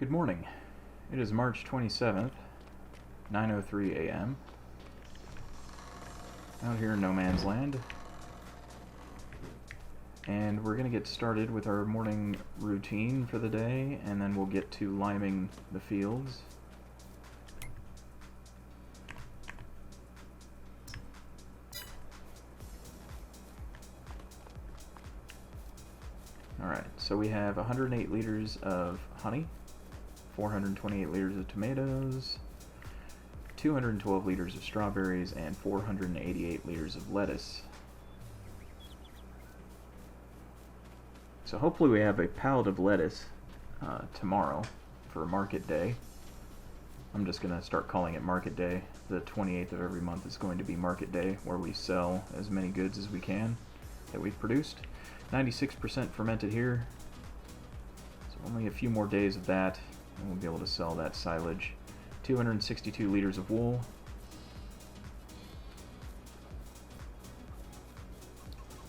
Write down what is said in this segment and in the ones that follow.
Good morning. It is March 27th, 9:03 a.m. out here in no man's land. And we're going to get started with our morning routine for the day, and then we'll get to liming the fields. Alright, so we have 108 liters of honey, 428 liters of tomatoes, 212 liters of strawberries, and 488 liters of lettuce. So hopefully we have a pallet of lettuce tomorrow for market day. I'm just going to start calling it market day. The 28th of every month is going to be market day, where we sell as many goods as we can that we've produced. 96% fermented here, so only a few more days of that and we'll be able to sell that silage. 262 liters of wool,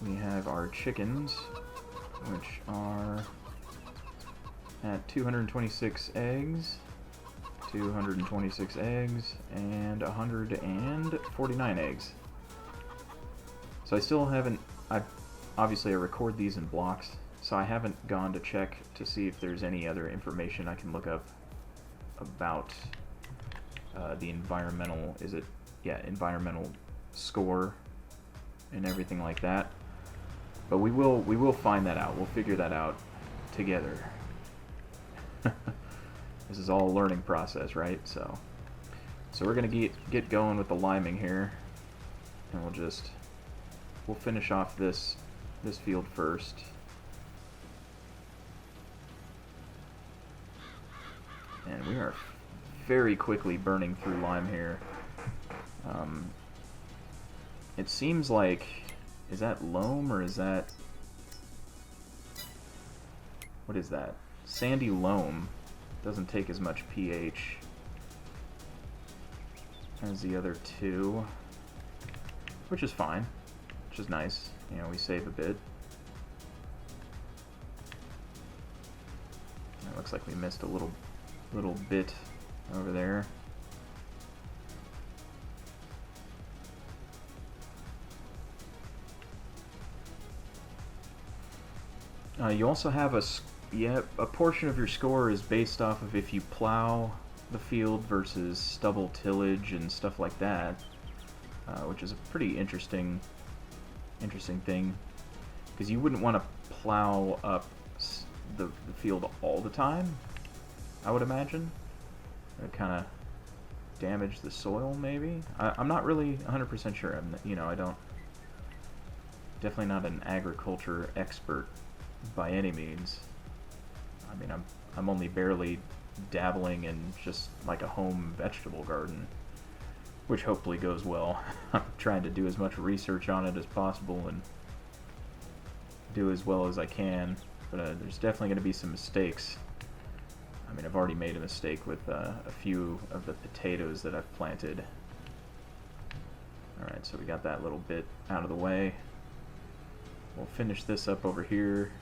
we have our chickens, which are at 226 eggs, and 149 eggs. So I still haven't, obviously I record these in blocks, so I haven't gone to check to see if there's any other information I can look up about the environmental, environmental score and everything like that. But we will find that out. We'll figure that out together. This is all a learning process, right? So we're gonna get going with the liming here, and we'll finish off this field first. And we are very quickly burning through lime here. It seems like, is that loam or is that, what is that? Sandy loam doesn't take as much pH as the other two, which is fine, which is nice. You know, we save a bit. It looks like we missed a little bit over there. You also have a portion of your score is based off of if you plow the field versus stubble tillage and stuff like that, which is a pretty interesting thing, because you wouldn't want to plow up the field all the time, I would imagine. It kind of damage the soil, maybe. I'm not really 100% sure. Definitely not an agriculture expert by any means. I mean, I'm only barely dabbling in just like a home vegetable garden, which hopefully goes well. I'm trying to do as much research on it as possible and do as well as I can, but there's definitely going to be some mistakes. I mean, I've already made a mistake with a few of the potatoes that I've planted. Alright, so we got that little bit out of the way. We'll finish this up over here.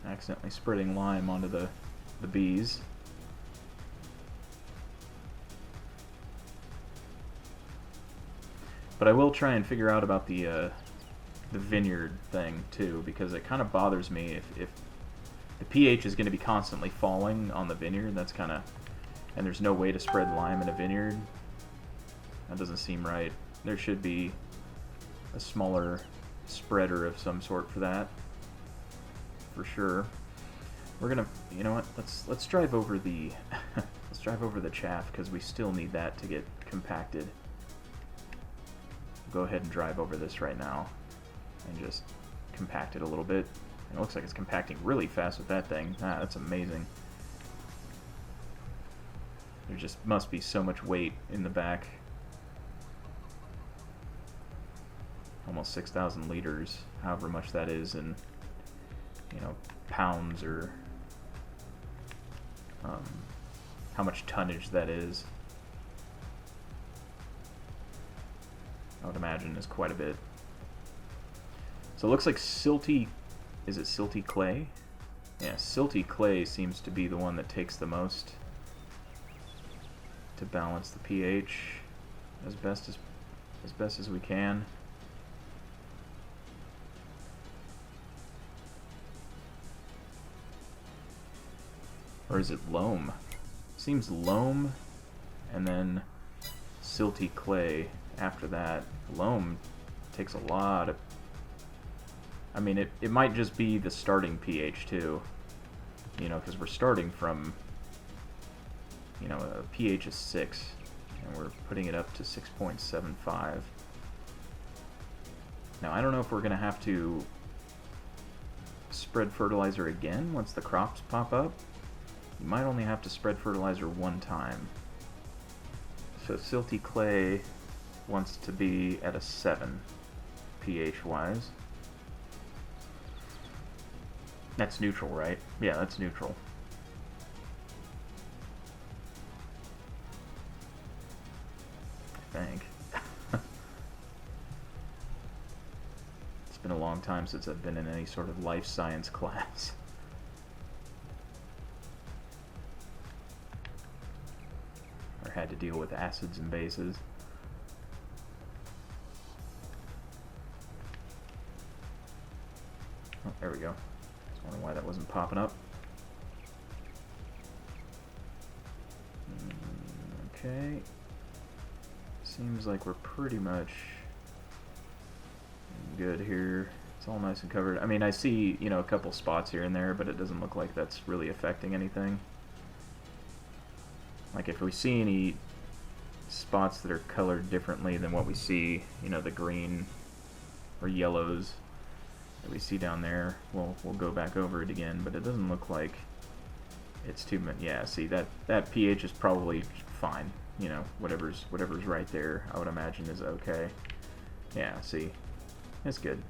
Accidentally spreading lime onto the bees. But I will try and figure out about the vineyard thing too, because it kind of bothers me if the pH is going to be constantly falling on the vineyard. That's kind of, and there's no way to spread lime in a vineyard. That doesn't seem right. There should be a smaller spreader of some sort for that, for sure. We're gonna, you know what? Let's drive over the let's drive over the chaff, because we still need that to get compacted. Go ahead and drive over this right now and just compact it a little bit. It looks like it's compacting really fast with that thing. That's amazing. There just must be so much weight in the back. Almost 6,000 liters, however much that is in, pounds, or how much tonnage that is. I would imagine is quite a bit. So it looks like silty... Is it silty clay? Yeah, silty clay seems to be the one that takes the most to balance the pH as best as we can. Or is it loam? Seems loam and then silty clay after that. Loam takes a lot of... I mean, it might just be the starting pH too, you know, because we're starting from, you know, a pH of 6, and we're putting it up to 6.75. Now, I don't know if we're going to have to spread fertilizer again once the crops pop up. You might only have to spread fertilizer one time. So silty clay wants to be at a 7 pH-wise. That's neutral, right? Yeah, that's neutral. I think. It's been a long time since I've been in any sort of life science class. Or had to deal with acids and bases. Oh, there we go. I don't know why that wasn't popping up. Okay. Seems like we're pretty much good here. It's all nice and covered. I mean, I see, you know, a couple spots here and there, but it doesn't look like that's really affecting anything. Like if we see any spots that are colored differently than what we see, you know, the green or yellows that we see down there, we'll go back over it again, but it doesn't look like it's too much. Yeah, see, that pH is probably fine. You know, whatever's right there, I would imagine is okay. Yeah, see, it's good.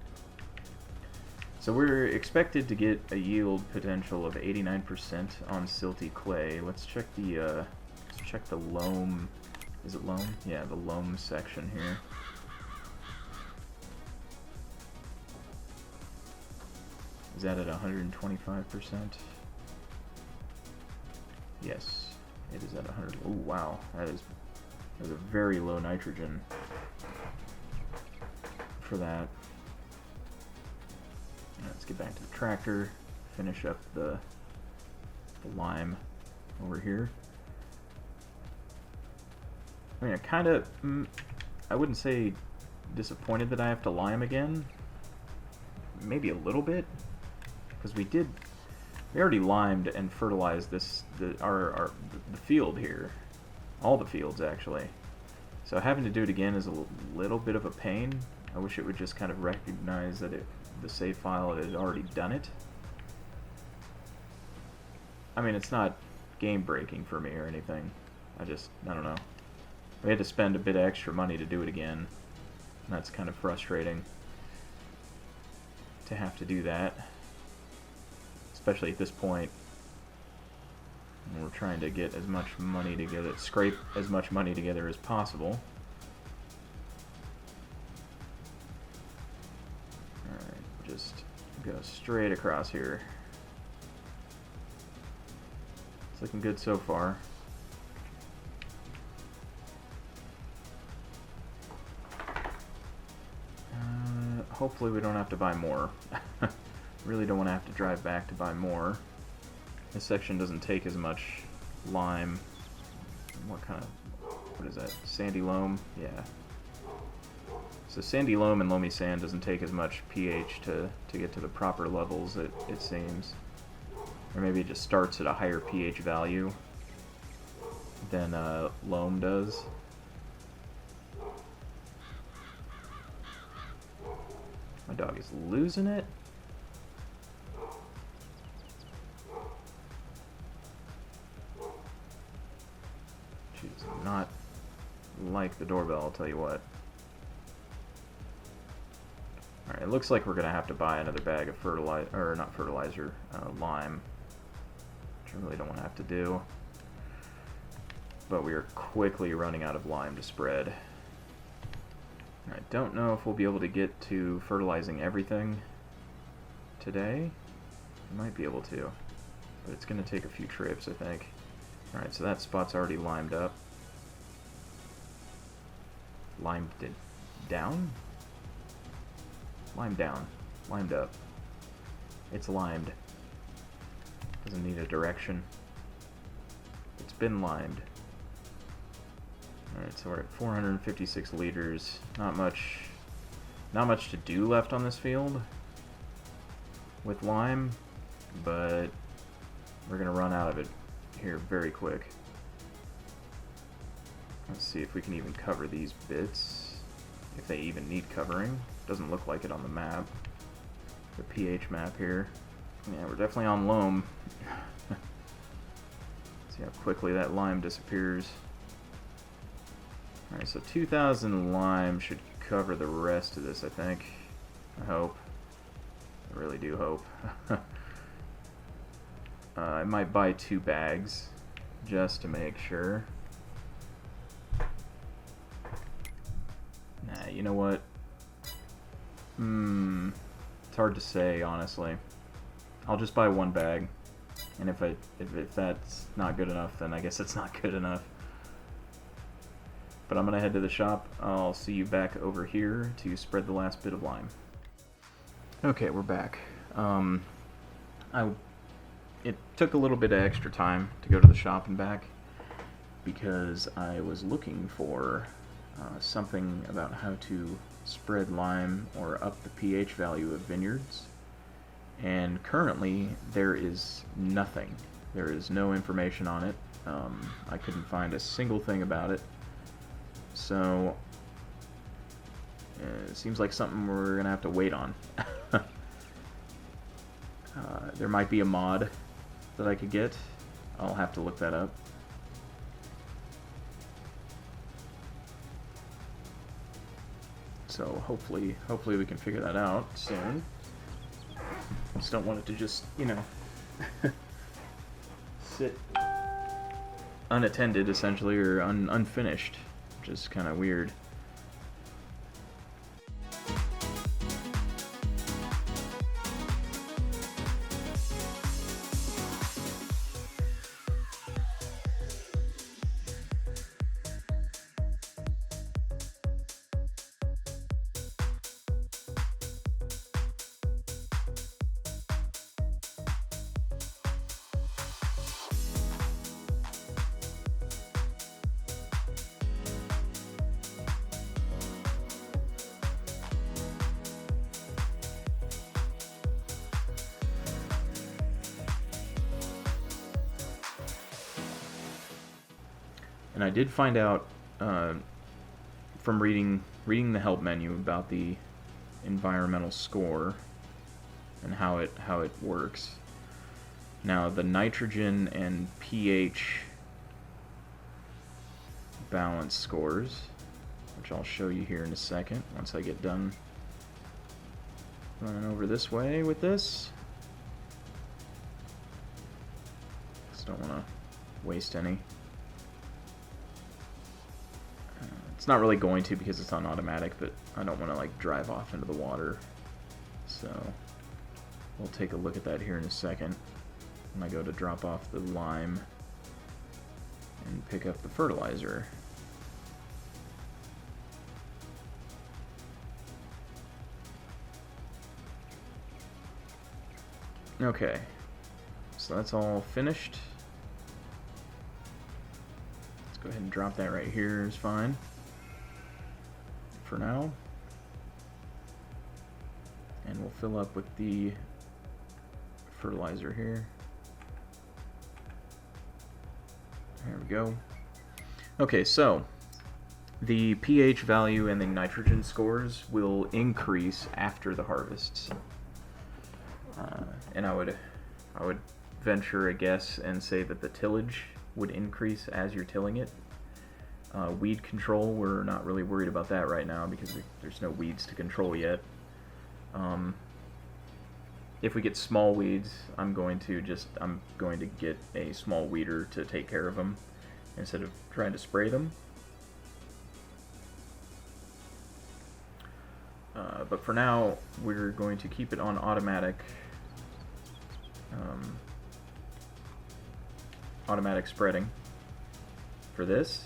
So we're expected to get a yield potential of 89% on silty clay. Let's check the loam. Is it loam? Yeah, the loam section here. Is that at 125%? Yes, it is at 100. Oh wow, that is a very low nitrogen for that. Let's get back to the tractor, finish up the lime over here. I mean, I wouldn't say disappointed that I have to lime again. Maybe a little bit. Because we already limed and fertilized the field here, all the fields actually. So having to do it again is a little bit of a pain. I wish it would just kind of recognize that the save file had already done it. I mean, it's not game breaking for me or anything. I don't know. We had to spend a bit of extra money to do it again. And that's kind of frustrating to have to do that. Especially at this point, when we're trying to get as much money together, scrape as much money together as possible. Alright, just go straight across here. It's looking good so far. Hopefully we don't have to buy more. Really don't want to have to drive back to buy more. This section doesn't take as much lime. What is that? Sandy loam? Yeah. So sandy loam and loamy sand doesn't take as much pH to get to the proper levels, it seems. Or maybe it just starts at a higher pH value than loam does. My dog is losing it. She does not like the doorbell, I'll tell you what. Alright, it looks like we're going to have to buy another bag of fertilizer, or not fertilizer, lime. Which I really don't want to have to do. But we are quickly running out of lime to spread. I don't know if we'll be able to get to fertilizing everything today. We might be able to, but it's going to take a few trips, I think. Alright, so that spot's already limed up. Limed it down? Limed down. Limed up. It's limed. Doesn't need a direction. It's been limed. Alright, so we're at 456 liters. Not much to do left on this field with lime, but we're gonna run out of it here very quick. Let's see if we can even cover these bits, if they even need covering. Doesn't look like it on the map, the pH map here. Yeah, we're definitely on loam. See how quickly that lime disappears. Alright, so 2,000 lime should cover the rest of this, I think. I hope. I really do hope. I might buy 2 bags, just to make sure. Nah, you know what? It's hard to say, honestly. I'll just buy 1 bag, and if that's not good enough, then I guess it's not good enough. But I'm gonna head to the shop. I'll see you back over here to spread the last bit of lime. Okay, we're back. It took a little bit of extra time to go to the shop and back because I was looking for something about how to spread lime or up the pH value of vineyards, and currently there is nothing. There is no information on it. I couldn't find a single thing about it, so it seems like something we're gonna have to wait on. There might be a mod that I could get. I'll have to look that up. So hopefully we can figure that out soon. I just don't want it to just, you know, sit unattended, essentially, or unfinished, which is kind of weird. And I did find out from reading the help menu about the environmental score and how it works. Now the nitrogen and pH balance scores, which I'll show you here in a second once I get done running over this way with this. Just don't want to waste any. It's not really going to because it's on automatic, but I don't want to like drive off into the water. So we'll take a look at that here in a second when I go to drop off the lime and pick up the fertilizer. Okay, so that's all finished. Let's go ahead and drop that right here is fine for now. And we'll fill up with the fertilizer here. There we go. Okay, so the pH value and the nitrogen scores will increase after the harvests. And I would venture a guess and say that the tillage would increase as you're tilling it. Weed control, we're not really worried about that right now because there's no weeds to control yet. If we get small weeds, I'm going to get a small weeder to take care of them instead of trying to spray them. But for now, we're going to keep it on automatic. Automatic spreading for this,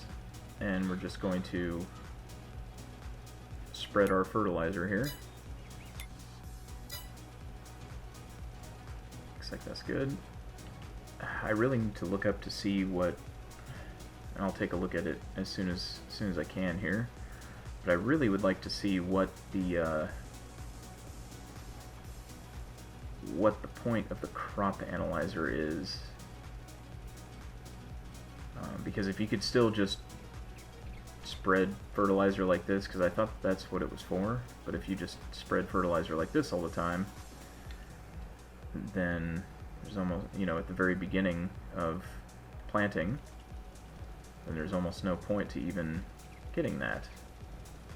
and we're just going to spread our fertilizer here. Looks like that's good. I really need to look up to see what, and I'll take a look at it as soon as I can here. But I really would like to see what the point of the crop analyzer is. Because if you could still just spread fertilizer like this, because I thought that's what it was for, but if you just spread fertilizer like this all the time, then there's almost, you know, at the very beginning of planting, then there's almost no point to even getting that.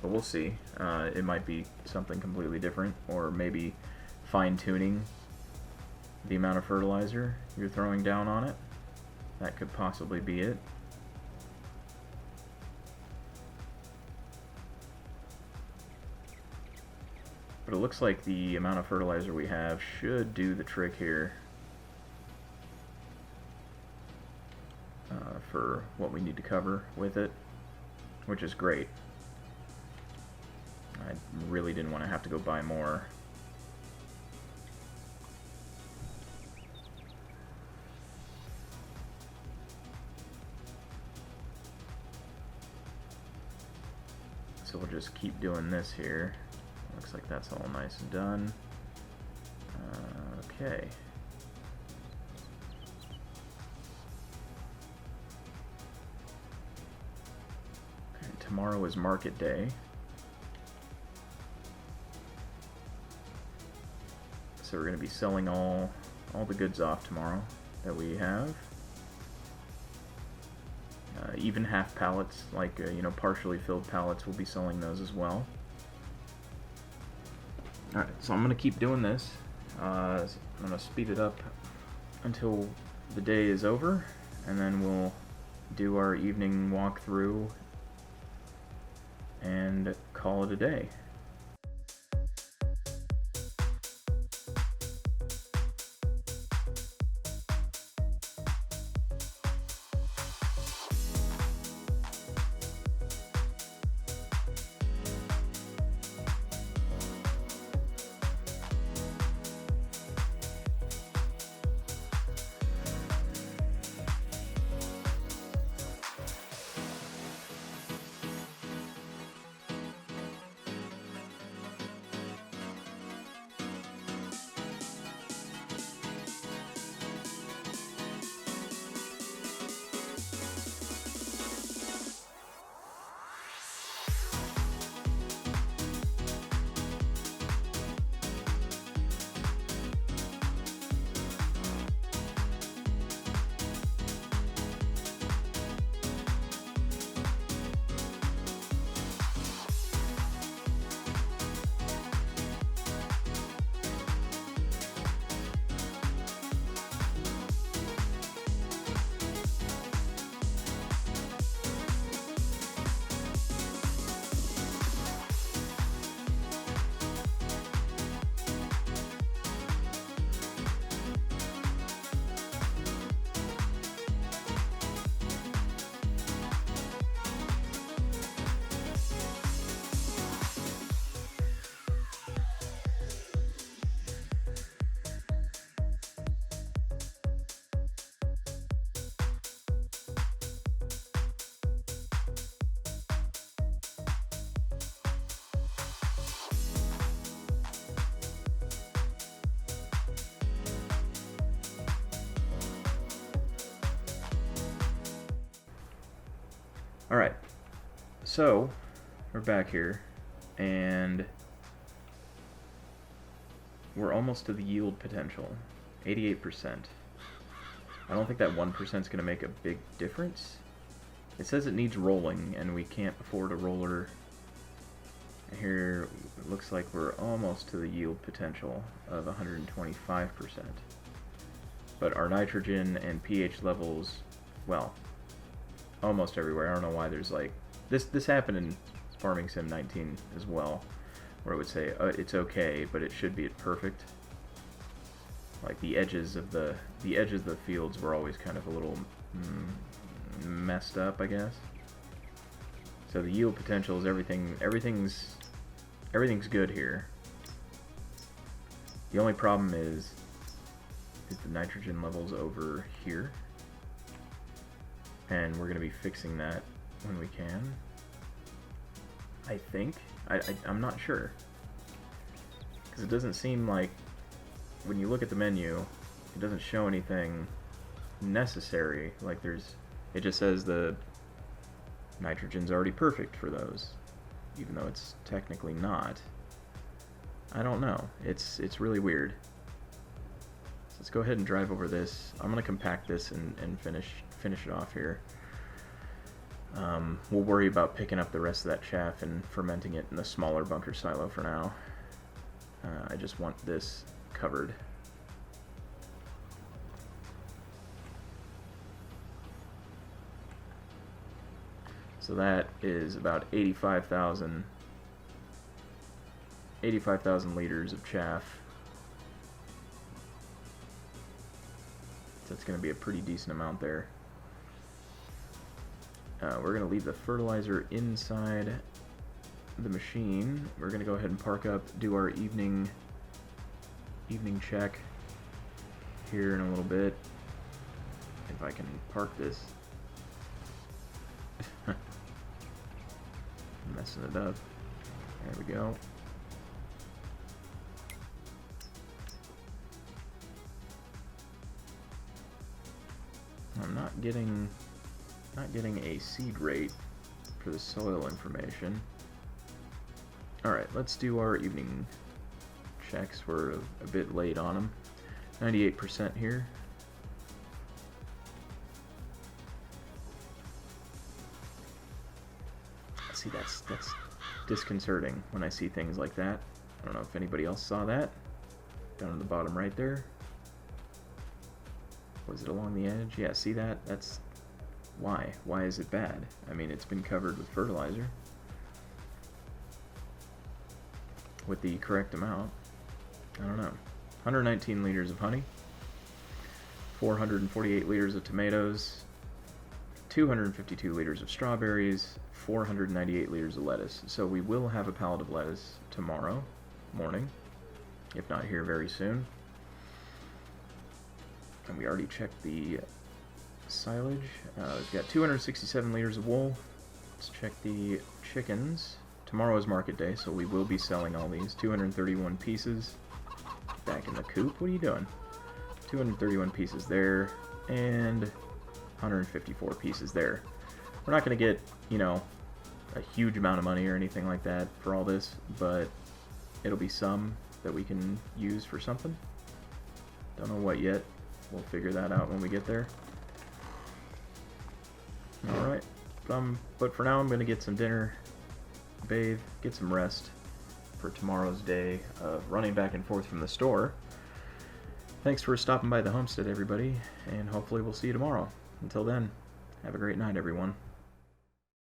But we'll see. It might be something completely different, or maybe fine-tuning the amount of fertilizer you're throwing down on it. That could possibly be it. But it looks like the amount of fertilizer we have should do the trick here for what we need to cover with it, which is great. I really didn't want to have to go buy more. So we'll just keep doing this here. Looks like that's all nice and done. Okay. And tomorrow is market day. So we're going to be selling all the goods off tomorrow that we have. Even half pallets, like you know, partially filled pallets, we'll be selling those as well. Alright, so I'm going to keep doing this. I'm going to speed it up until the day is over, and then we'll do our evening walkthrough and call it a day. Alright, so we're back here, and we're almost to the yield potential, 88%. I don't think that 1% is going to make a big difference. It says it needs rolling, and we can't afford a roller. Here, it looks like we're almost to the yield potential of 125%. But our nitrogen and pH levels, well, almost everywhere. I don't know why there's like... This happened in Farming Sim 19 as well. where I would say it's okay, but it should be perfect. Like the edges of the fields were always kind of a little messed up, I guess. So the yield potential is everything's good here. The only problem is the nitrogen levels over here, and we're going to be fixing that when we can. I think. I'm not sure, because it doesn't seem like, when you look at the menu, it doesn't show anything necessary. Like it just says the nitrogen's already perfect for those, even though it's technically not. I don't know. It's really weird. So let's go ahead and drive over this. I'm gonna compact this and finish it off here. We'll worry about picking up the rest of that chaff and fermenting it in the smaller bunker silo for now. I just want this covered. So that is about 85,000 liters of chaff. So that's going to be a pretty decent amount there. We're going to leave the fertilizer inside the machine. We're going to go ahead and park up, do our evening check here in a little bit. If I can park this. Messing it up. There we go. I'm not getting a seed rate for the soil information. Alright, let's do our evening checks. We're a bit late on them. 98% here. See, that's disconcerting when I see things like that. I don't know if anybody else saw that. Down at the bottom right there. Was it along the edge? Yeah, see that? That's why. Why is it bad? I mean, it's been covered with fertilizer. With the correct amount. I don't know. 119 liters of honey. 448 liters of tomatoes. 252 liters of strawberries. 498 liters of lettuce. So we will have a pallet of lettuce tomorrow morning, if not here very soon. And we already checked the silage. We've got 267 liters of wool. Let's check the chickens. Tomorrow is market day, so we will be selling all these. 231 pieces. Back in the coop. What are you doing? 231 pieces there, and 154 pieces there. We're not going to get, you know, a huge amount of money or anything like that for all this, but it'll be some that we can use for something. Don't know what yet. We'll figure that out when we get there. Alright, but for now I'm going to get some dinner, bathe, get some rest for tomorrow's day of running back and forth from the store. Thanks for stopping by the homestead, everybody, and hopefully we'll see you tomorrow. Until then, have a great night, everyone.